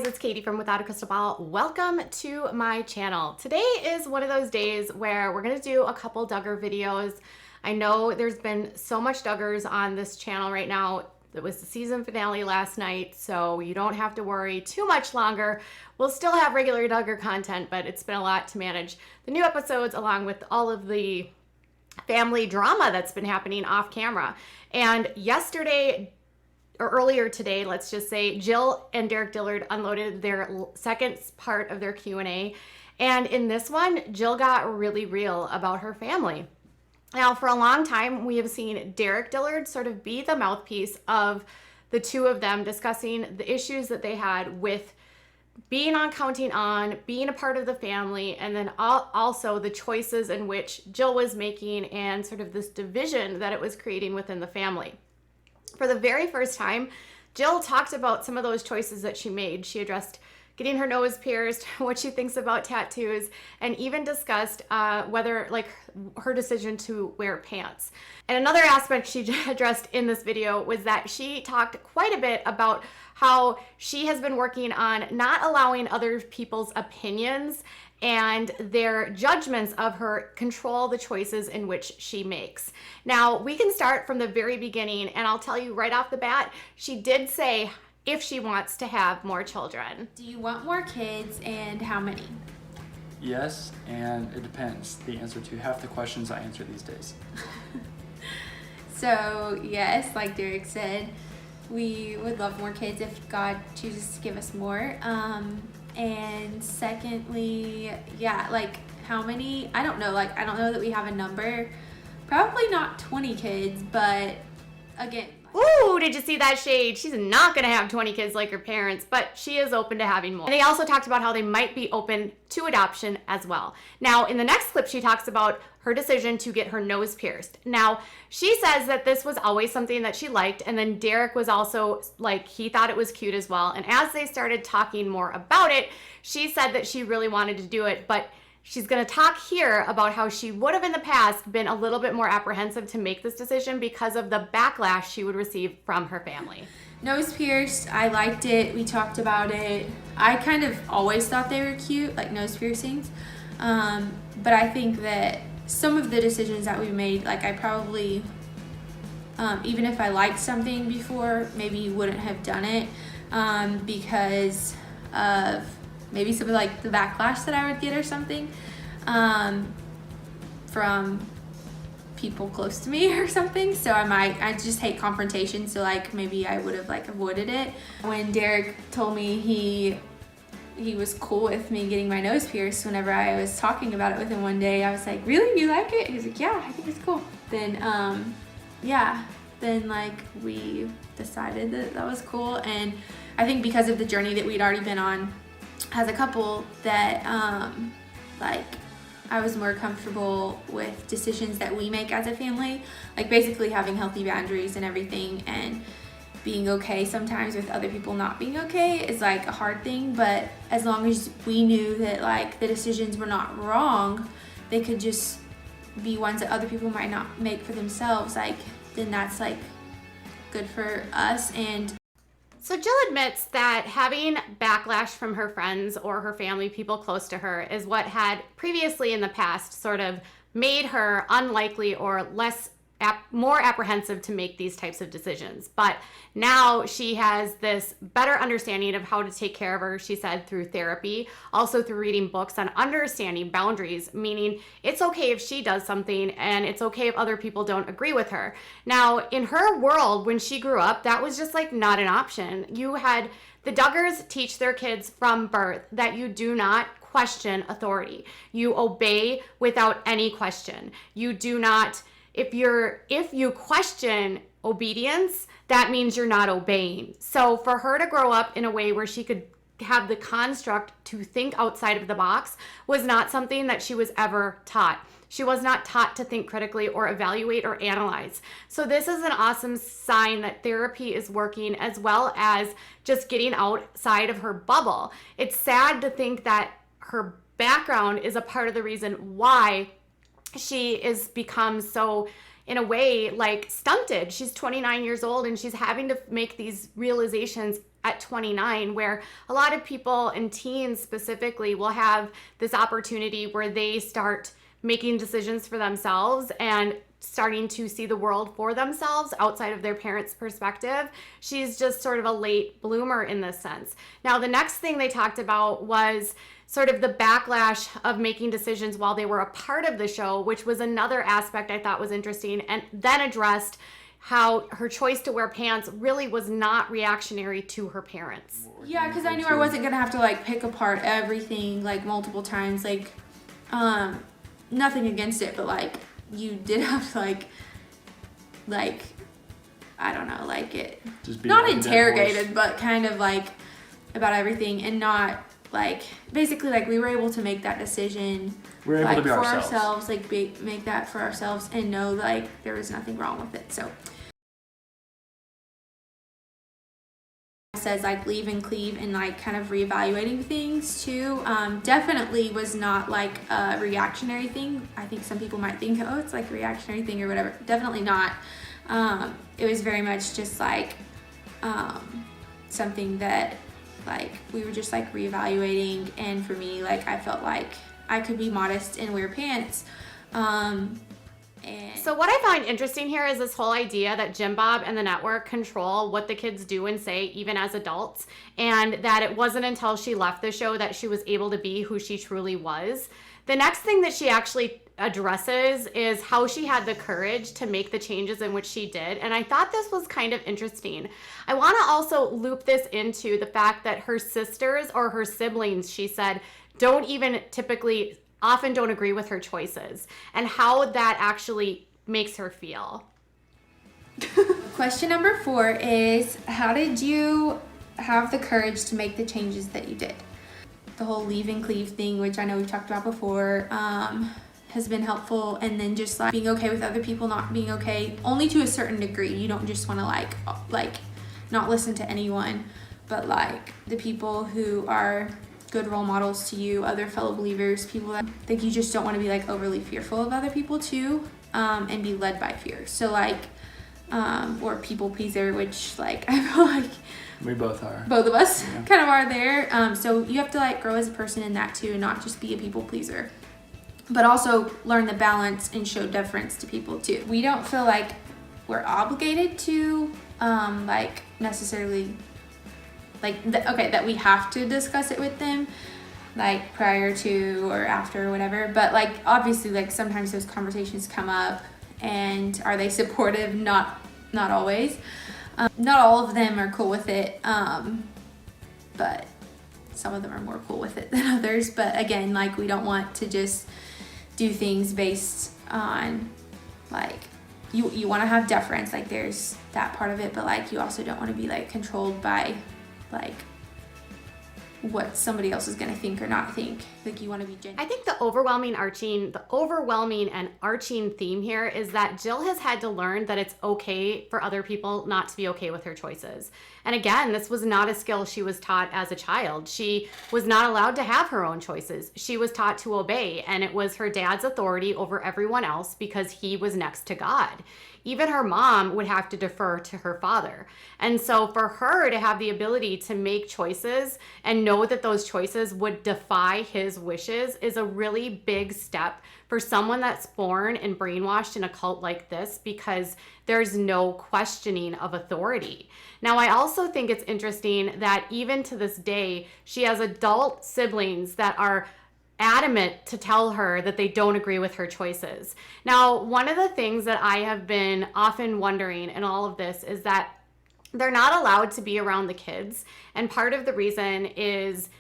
it's Katie from Without a Crystal Ball. Welcome to my channel. Today is one of those days where we're gonna do a couple Duggar videos. I know there's been so much Duggars on this channel right now. It was the season finale last night, so you don't have to worry too much longer. We'll still have regular Duggar content, but it's been a lot to manage the new episodes along with all of the family drama that's been happening off camera. And yesterday, or earlier today, let's just say, Jill and Derek Dillard unloaded their second part of their Q&A. And in this one, Jill got really real about her family. Now, for a long time, we have seen Derek Dillard sort of be the mouthpiece of the two of them discussing the issues that they had with being on Counting On, being a part of the family, and then also the choices in which Jill was making and sort of this division that it was creating within the family. For the very first time, Jill talked about some of those choices that she made. She addressed getting her nose pierced, what she thinks about tattoos, and even discussed whether, like, her decision to wear pants. And another aspect she addressed in this video was that she talked quite a bit about how she has been working on not allowing other people's opinions and their judgments of her control the choices in which she makes. Now, we can start from the very beginning, and I'll tell you right off the bat, she did say if she wants to have more children. Do you want more kids, and how many? Yes, and it depends. The answer to half the questions I answer these days. So, yes, like Derek said, we would love more kids if God chooses to give us more. And secondly, yeah, like how many? I don't know. Like, I don't know that we have a number. Probably not 20 kids, but again. Ooh, did you see that shade? She's not gonna have 20 kids like her parents, but she is open to having more. And they also talked about how they might be open to adoption as well. Now, in the next clip, she talks about her decision to get her nose pierced. Now, she says that this was always something that she liked, and then Derek was also like, he thought it was cute as well. And as they started talking more about it, she said that she really wanted to do it, but she's going to talk here about how she would have in the past been a little bit more apprehensive to make this decision because of the backlash she would receive from her family. Nose pierced, I liked it. We talked about it. I kind of always thought they were cute, like nose piercings. But I think that some of the decisions that we made, like I probably, even if I liked something before, maybe wouldn't have done it because of maybe some of like the backlash that I would get or something from people close to me or something. So I just hate confrontation, so like maybe I would have like avoided it. When Derek told me he was cool with me getting my nose pierced, whenever I was talking about it with him one day, I was like, really, you like it? He was like, yeah, I think it's cool. Then then like we decided that was cool. And I think because of the journey that we'd already been on as a couple, that like I was more comfortable with decisions that we make as a family, like basically having healthy boundaries and everything, and being okay sometimes with other people not being okay is like a hard thing. But as long as we knew that like the decisions were not wrong, they could just be ones that other people might not make for themselves, like then that's like good for us. And so Jill admits that having backlash from her friends or her family, people close to her, is what had previously in the past sort of made her unlikely or more apprehensive to make these types of decisions. But now she has this better understanding of how to take care of her, she said, through therapy, also through reading books on understanding boundaries, meaning it's okay if she does something and it's okay if other people don't agree with her. Now, in her world, when she grew up, that was just like not an option. You had the Duggars teach their kids from birth that you do not question authority. You obey without any question. You do not. If you question obedience, that means you're not obeying. So for her to grow up in a way where she could have the construct to think outside of the box was not something that she was ever taught. She was not taught to think critically or evaluate or analyze. So this is an awesome sign that therapy is working, as well as just getting outside of her bubble. It's sad to think that her background is a part of the reason why she is become so, in a way, like stunted. She's 29 years old and she's having to make these realizations at 29, where a lot of people and teens specifically will have this opportunity where they start making decisions for themselves and starting to see the world for themselves outside of their parents' perspective. She's just sort of a late bloomer in this sense. Now, the next thing they talked about was sort of the backlash of making decisions while they were a part of the show, which was another aspect I thought was interesting, and then addressed how her choice to wear pants really was not reactionary to her parents. Yeah, because I knew I wasn't gonna have to like pick apart everything like multiple times. Like, nothing against it, but like you did have to like I don't know, like it Just be not like a dead interrogated, horse. but kind of like about everything, and not like basically like we were able to make that decision We were able like to be for ourselves. like make that for ourselves and know like there was nothing wrong with it. So says like leave and cleave and like kind of reevaluating things too, definitely was not like a reactionary thing. I think some people might think, oh, it's like a reactionary thing or whatever. Definitely not. It was very much just like something that like we were just like reevaluating, and for me, like I felt like I could be modest and wear pants. And So what I find interesting here is this whole idea that Jim Bob and the network control what the kids do and say, even as adults, and that it wasn't until she left the show that she was able to be who she truly was. The next thing that she actually addresses is how she had the courage to make the changes in which she did, and I thought this was kind of interesting. I want to also loop this into the fact that her sisters or her siblings, she said, don't even typically often don't agree with her choices, and how that actually makes her feel. question number 4 is, how did you have the courage to make the changes that you did? The whole leave and cleave thing, which I know we've talked about before, has been helpful. And then just like being okay with other people not being okay, only to a certain degree. You don't just want to like not listen to anyone, but like the people who are good role models to you, other fellow believers, people that think you just don't want to be like overly fearful of other people too, and be led by fear. So like, or people pleaser, which like I feel like We both are. both of us Yeah. kind of are there. So you have to like grow as a person in that too, and not just be a people pleaser, but also learn the balance and show deference to people too. We don't feel like we're obligated to like necessarily like that we have to discuss it with them like prior to or after or whatever, but like obviously like sometimes those conversations come up, and are they supportive? Not always. Not all of them are cool with it, but some of them are more cool with it than others. But again, like we don't want to just do things based on like you want to have deference, like there's that part of it, but like you also don't want to be like controlled by like what somebody else is going to think or not think. Like you want to be genuine. I think the overwhelming and arching theme here is that Jill has had to learn that it's okay for other people not to be okay with her choices. And again, this was not a skill she was taught as a child. She was not allowed to have her own choices. She was taught to obey, and it was her dad's authority over everyone else because he was next to God. Even her mom would have to defer to her father. And so for her to have the ability to make choices and know that those choices would defy his wishes is a really big step for someone that's born and brainwashed in a cult like this, because there's no questioning of authority. Now, I also think it's interesting that even to this day, she has adult siblings that are adamant to tell her that they don't agree with her choices. Now, one of the things that I have been often wondering in all of this is that they're not allowed to be around the kids. And part of the reason is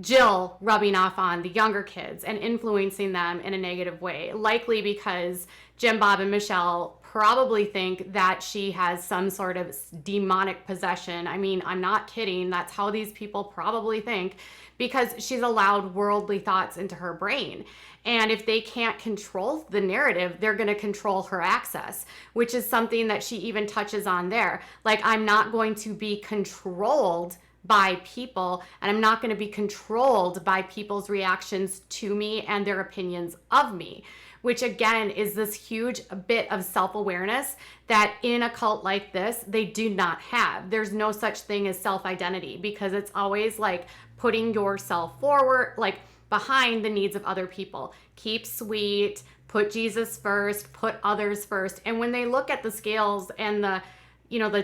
Jill rubbing off on the younger kids and influencing them in a negative way, likely because Jim Bob and Michelle probably think that she has some sort of demonic possession. I mean, I'm not kidding. That's how these people probably think, because she's allowed worldly thoughts into her brain. And if they can't control the narrative, they're going to control her access, which is something that she even touches on there. Like, I'm not going to be controlled by people, and I'm not going to be controlled by people's reactions to me and their opinions of me, which again is this huge bit of self-awareness that in a cult like this, they do not have. There's no such thing as self-identity, because it's always like putting yourself forward, like behind the needs of other people. Keep sweet, put Jesus first, put others first. And when they look at the scales and the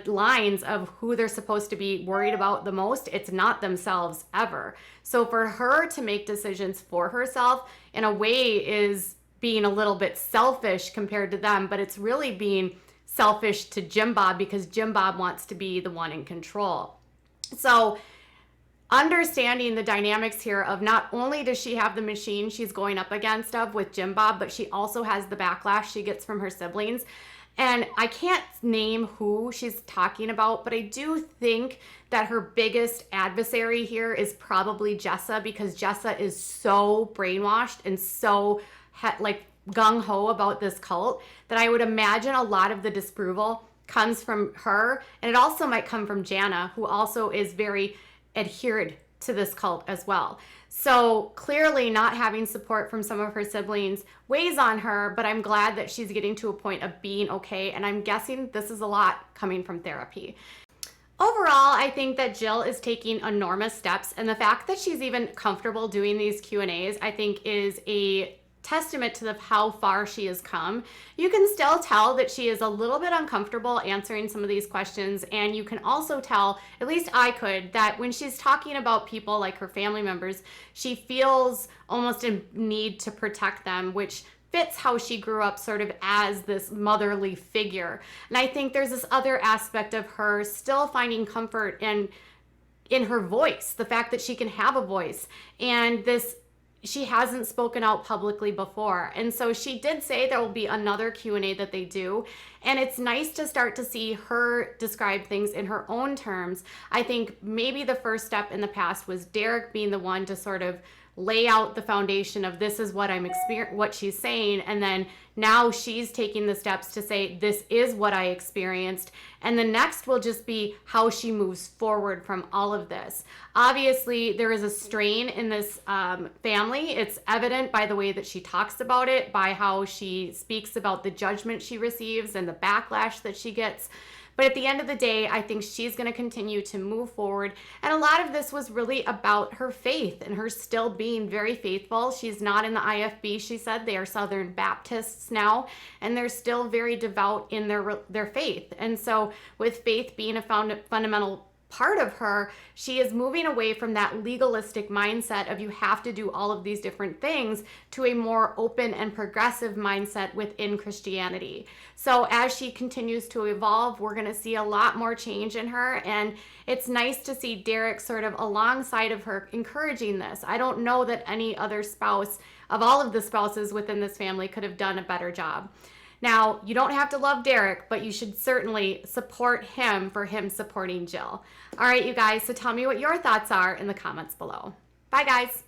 lines of who they're supposed to be worried about the most, it's not themselves ever. So for her to make decisions for herself in a way is being a little bit selfish compared to them, but it's really being selfish to Jim Bob, because Jim Bob wants to be the one in control. So understanding the dynamics here of not only does she have the machine she's going up against with Jim Bob, but she also has the backlash she gets from her siblings. And I can't name who she's talking about, but I do think that her biggest adversary here is probably Jessa, because Jessa is so brainwashed and so gung-ho about this cult that I would imagine a lot of the disapproval comes from her. And it also might come from Jana, who also is very adhered to this cult as well. So clearly not having support from some of her siblings weighs on her, but I'm glad that she's getting to a point of being okay. And I'm guessing this is a lot coming from therapy. Overall, I think that Jill is taking enormous steps, and the fact that she's even comfortable doing these Q&As, I think, is a testament to how far she has come. You can still tell that she is a little bit uncomfortable answering some of these questions, and you can also tell, at least I could, that when she's talking about people like her family members, she feels almost in need to protect them, which fits how she grew up sort of as this motherly figure. And I think there's this other aspect of her still finding comfort in her voice, the fact that she can have a voice, and she hasn't spoken out publicly before. And so she did say there will be another Q&A that they do. And it's nice to start to see her describe things in her own terms. I think maybe the first step in the past was Derek being the one to sort of lay out the foundation of this is what what she's saying, and then now she's taking the steps to say this is what I experienced, and the next will just be how she moves forward from all of this. Obviously there is a strain in this family. It's evident by the way that she talks about it, by how she speaks about the judgment she receives and the backlash that she gets. But at the end of the day, I think she's going to continue to move forward. And a lot of this was really about her faith and her still being very faithful. She's not in the IFB, she said. They are Southern Baptists now, and they're still very devout in their faith. And so with faith being a fundamental part of her, she is moving away from that legalistic mindset of you have to do all of these different things to a more open and progressive mindset within Christianity. So as she continues to evolve, we're going to see a lot more change in her, and it's nice to see Derek sort of alongside of her encouraging this. I don't know that any other spouse of all of the spouses within this family could have done a better job. Now, you don't have to love Derek, but you should certainly support him for him supporting Jill. All right, you guys, so tell me what your thoughts are in the comments below. Bye, guys.